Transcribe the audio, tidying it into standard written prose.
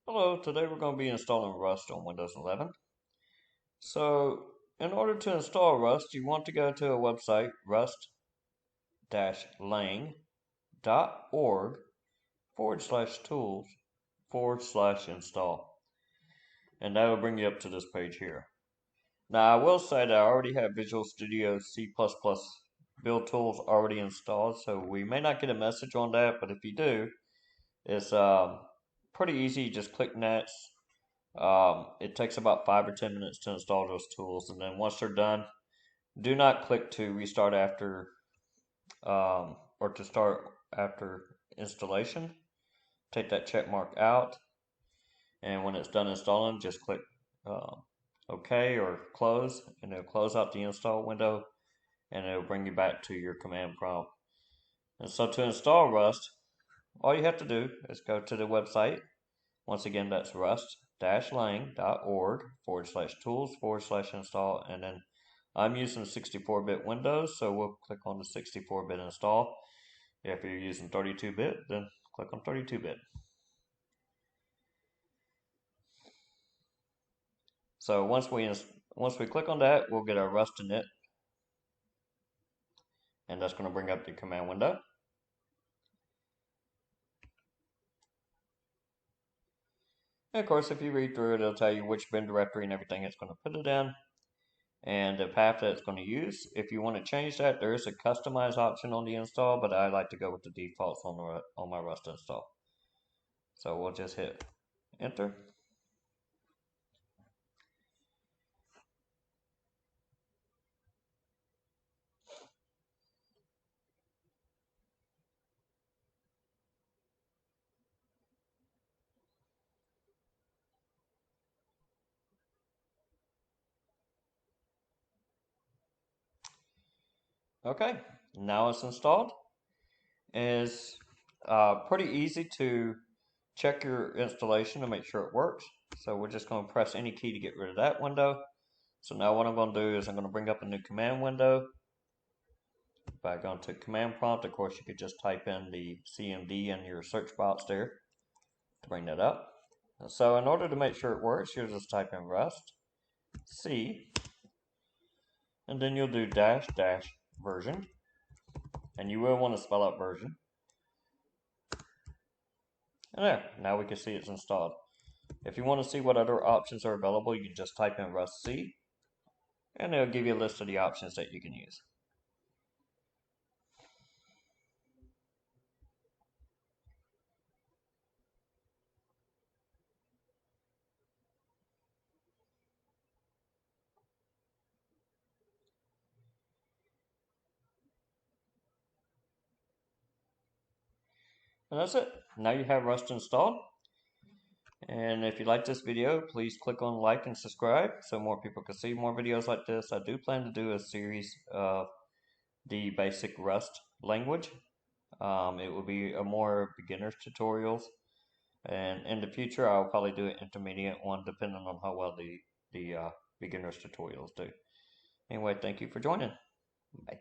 Hello, today we're going to be installing Rust on Windows 11. So, in order to install Rust, you want to go to a website, rust-lang.org/tools/install. And that will bring you up to this page here. Now, I will say that I already have Visual Studio C++ build tools already installed, so we may not get a message on that, but if you do, it's pretty easy. You just click Next. It takes about 5 or 10 minutes to install those tools, and then once they're done, do not click to restart after or to start after installation. Take that check mark out, and when it's done installing, just click OK or close, and it'll close out the install window, and it'll bring you back to your command prompt. And so to install Rust, all you have to do is go to the website. Once again, that's rust-lang.org/tools/install. And then I'm using 64-bit Windows, so we'll click on the 64-bit install. If you're using 32-bit, then click on 32-bit. So once we click on that, we'll get our Rust init, and that's going to bring up the command window. And of course, if you read through it, it'll tell you which bin directory and everything it's going to put it in, and the path that it's going to use. If you want to change that, there is a customize option on the install, but I like to go with the defaults on my Rust install. So we'll just hit enter. Okay, now it's installed. It's pretty easy to check your installation to make sure it works. So we're just going to press any key to get rid of that window. So now what I'm going to do is I'm going to bring up a new command window. By going to command prompt, of course, you could just type in the CMD in your search box there to bring that up. So in order to make sure it works, you'll just type in Rust C, and then you'll do --version, and you will want to spell out version. And there, now we can see it's installed. If you want to see what other options are available, you can just type in Rust C, and it'll give you a list of the options that you can use. And that's it. Now you have Rust installed. And if you like this video, please click on like and subscribe so more people can see more videos like this. I do plan to do a series of the basic Rust language. It will be a more beginner's tutorials. And in the future, I'll probably do an intermediate one depending on how well the beginner's tutorials do. Anyway, thank you for joining. Bye.